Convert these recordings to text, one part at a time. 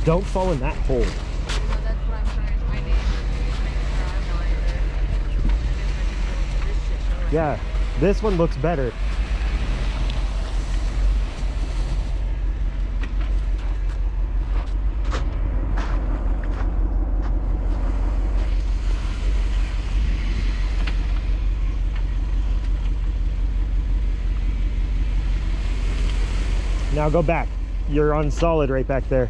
Don't fall in that hole. No, that's what I'm trying. I need to make sure I'm not either. I guess I can go to this shit show right Yeah, this one looks better. Now go back. You're on solid right back there.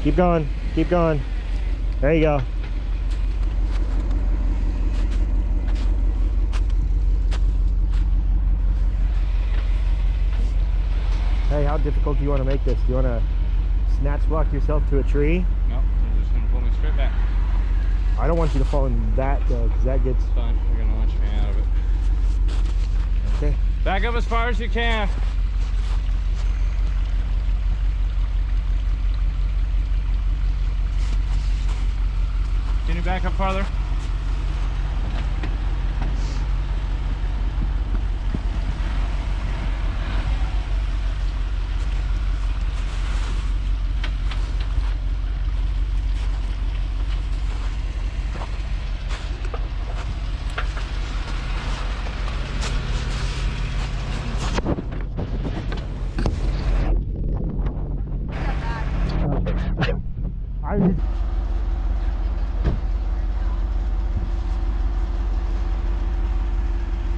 Keep going. Keep going. There you go. Hey, how difficult do you want to make this? Do you want to snatch block yourself to a tree? No, I'm just going to pull me straight back. I don't want you to fall in that though, because that gets... It's fine. We're going to launch me out of it. Okay. Back up as far as you can. Can you back up farther?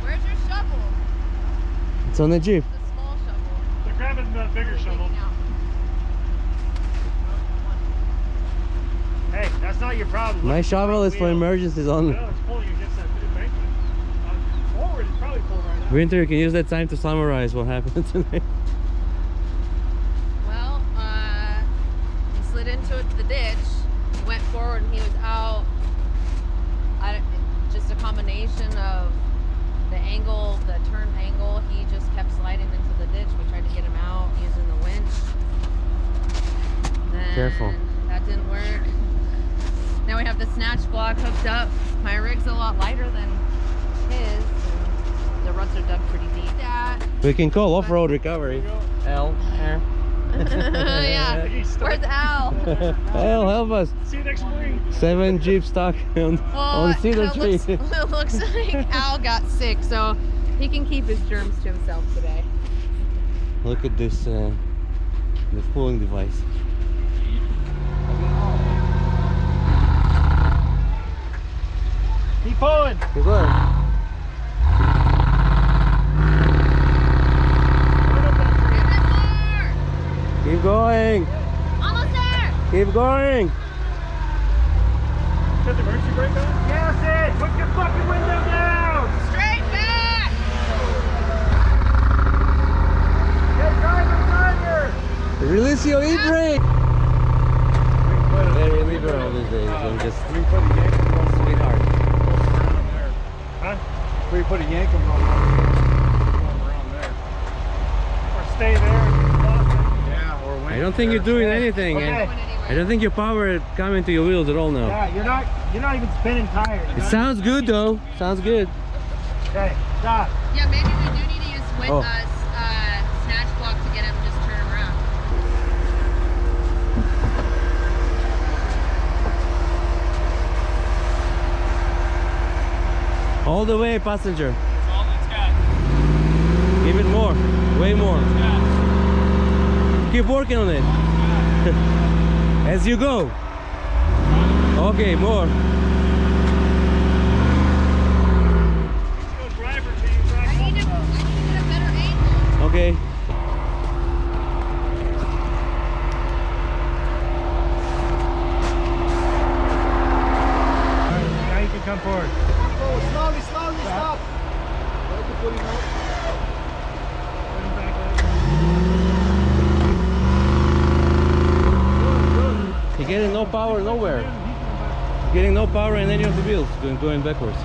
Where's your shovel? It's on the Jeep. The small shovel. They're grabbing the bigger shovel. Hey, that's not your problem. My shovel is for emergencies only. No, it's pulling against that embankment. Forward, it's probably pulling right now. Winter, you can use that time to summarize what happened today. Well, he slid into the ditch, went forward, and he was out. Just a combination of the angle, the turn angle. He just kept sliding into the ditch. We tried to get him out using the winch. Then Careful. That didn't work. Now we have the snatch block hooked up. My rig's a lot lighter than his. The ruts are dug pretty deep. We can call off-road recovery. Al. Yeah. Where's Al? Al, help us. See you next spring. 7 Jeep stuck on Cedar Tree. It looks like Al got sick, so he can keep his germs to himself today. Look at this, the cooling device. Keep pulling. Keep going. Keep going. Almost there. Keep going. Got the emergency brake on? Yes, it. Put your fucking window down. Straight back. Hey, driver. Release your e-brake. Very liberal these days. I'm just sweetheart. Huh? Where you put a yank them around there. Or stay there. I don't think you're doing anything. Okay. I don't think your power is coming to your wheels at all now. Yeah, you're not even spinning tires. It sounds good though. Sounds good. Okay, stop. Yeah, maybe we do need to use Oh. snatch block to get him just turn around. All the way, passenger. That's all it's got. Give it more. Way more. It's got. Keep working on it. As you go. Okay, more. I need to get a better angle. Okay. Now you can come forward. Oh, slowly, stop. You're getting no power nowhere. You're getting no power in any of the wheels going backwards.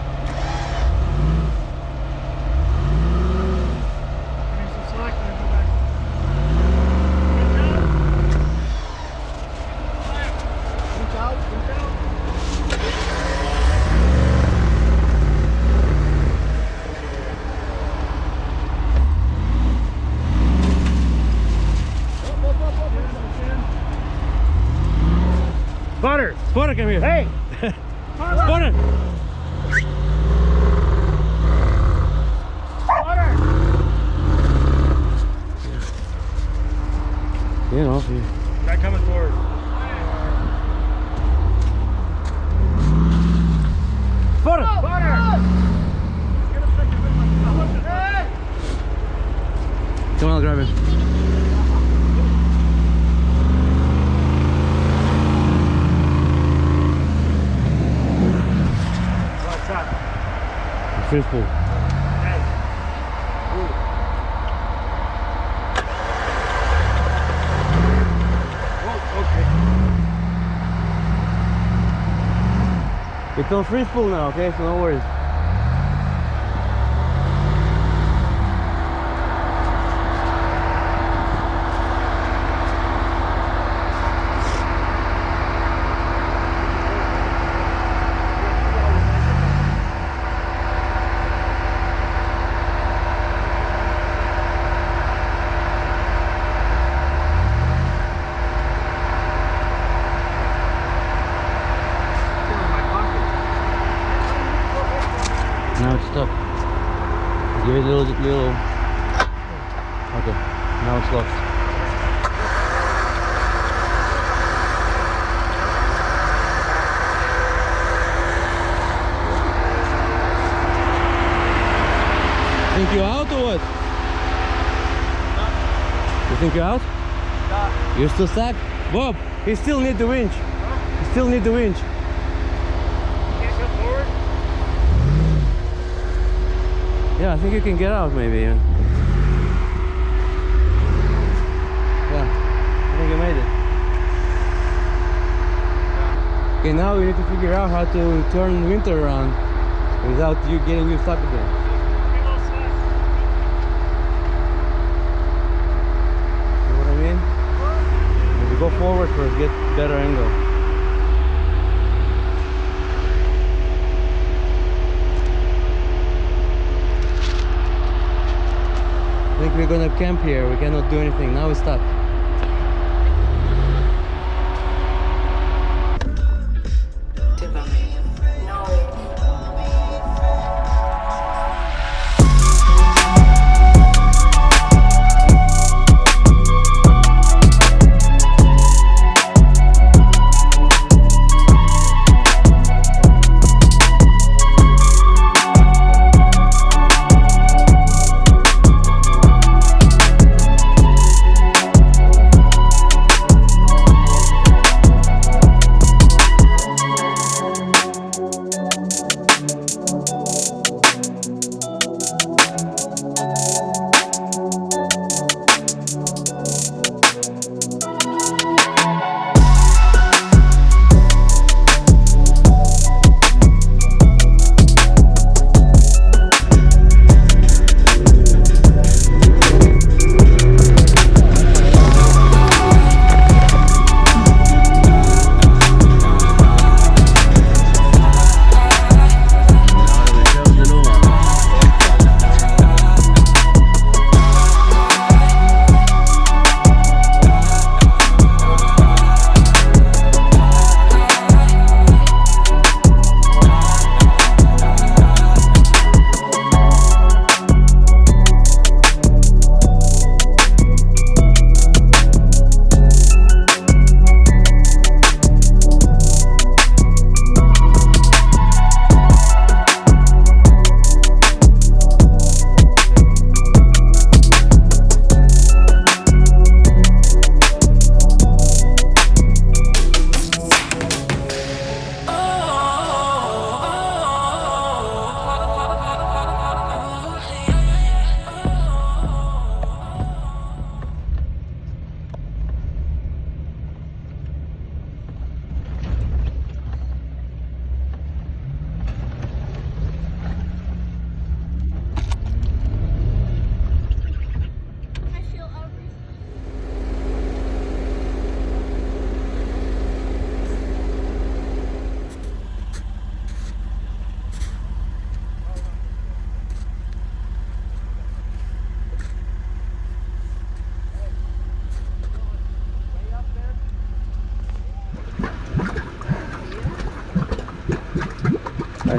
Spotter, come here. Hey! Spotter! You know, if you... Guy coming forward. Spotter! Come on, I'll grab him. What's up? Fish pool. Hey. Whoa, okay. It's on free pool now, okay? So no worries. Now it's stuck. Give it a little. Okay, now it's locked. Think you out or what? You think you're out? You're still stuck? Bob, he still need the winch. He still need the winch. Can't come forward? Yeah, I think you can get out maybe. Yeah, I think you made it. Okay, now we need to figure out how to turn Winter around without you getting you stuck again. See what I mean? Maybe go forward first, get better angle. I think we're gonna camp here. We cannot do anything. Now we're stuck.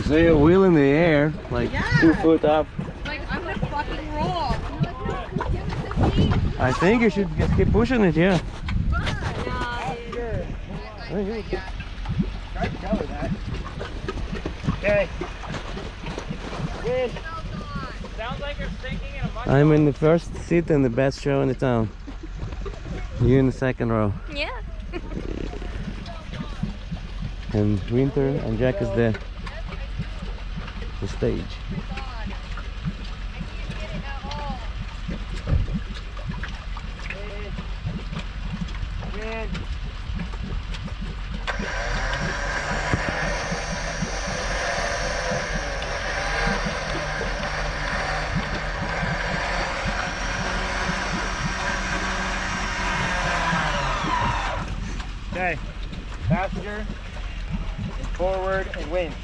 I see a wheel in the air, like Yeah. 2 foot up. Like, I'm gonna fucking roll. You're like, no, give it to me. I think you should just keep pushing it, yeah. Okay. Winch. Sounds like you're sinking in a much. I'm in the first seat in the best show in the town. You in the second row. Yeah. And Winter and Jack is the stage. Winch. Okay, passenger, forward, and winch.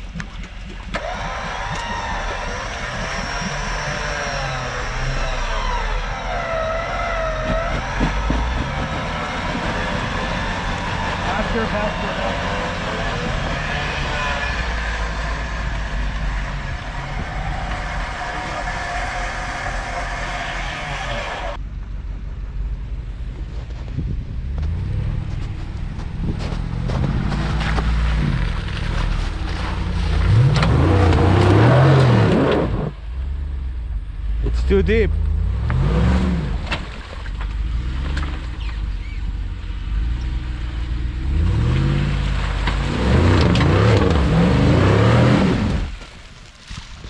Faster, faster. It's too deep.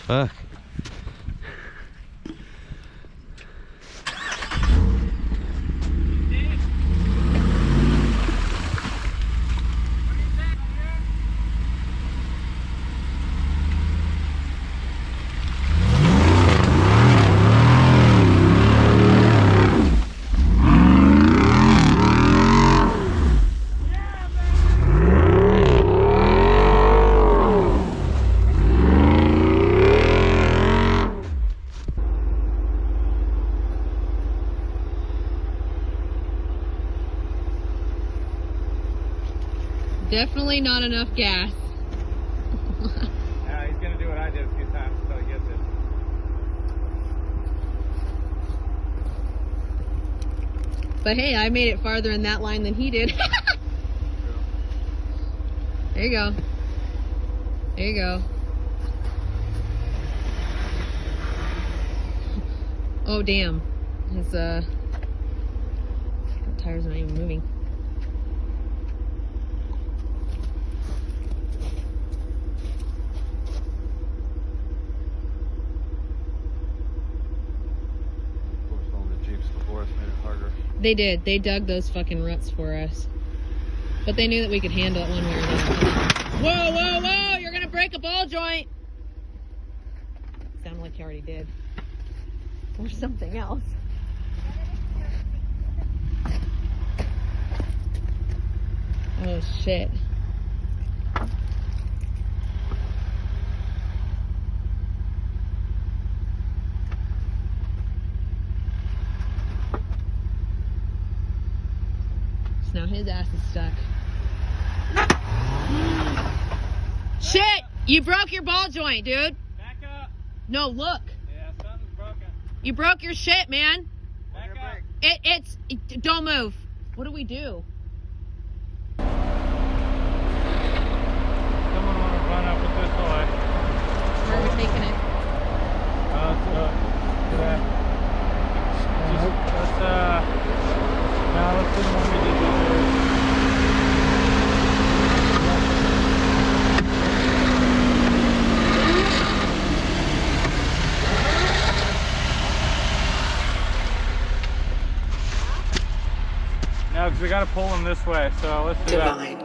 Fuck. Definitely not enough gas. Yeah, he's gonna do what I did a few times until he gets it. But hey, I made it farther in that line than he did. There you go. There you go. Oh damn. His tire's not even moving. They did. They dug those fucking ruts for us. But they knew that we could handle it one way or another. Whoa, whoa, whoa! You're gonna break a ball joint! Sounded like you already did. Or something else. Oh shit. Now his ass is stuck. Shit! You broke your ball joint, dude. Back up. No, look. Yeah, something's broken. You broke your shit, man. Back up. Don't move. What do we do? Someone want to run up with this way. Where are we taking it? Let's do the one we did before. No, because we got to pull them this way, so let's do that. Divine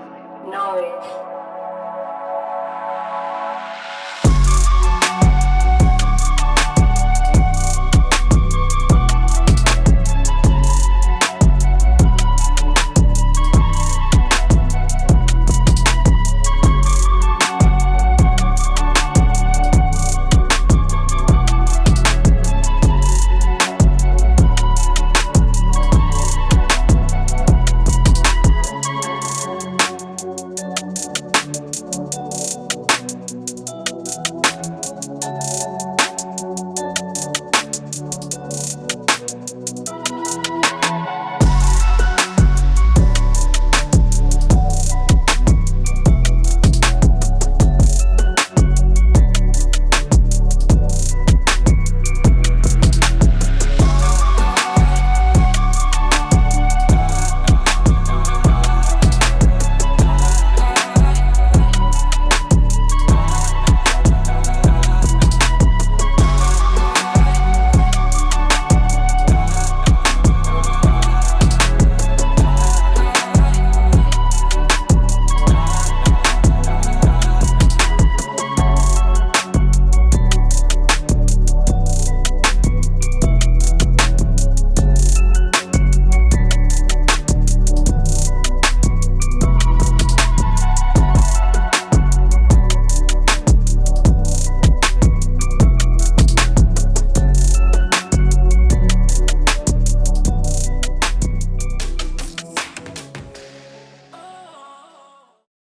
knowledge.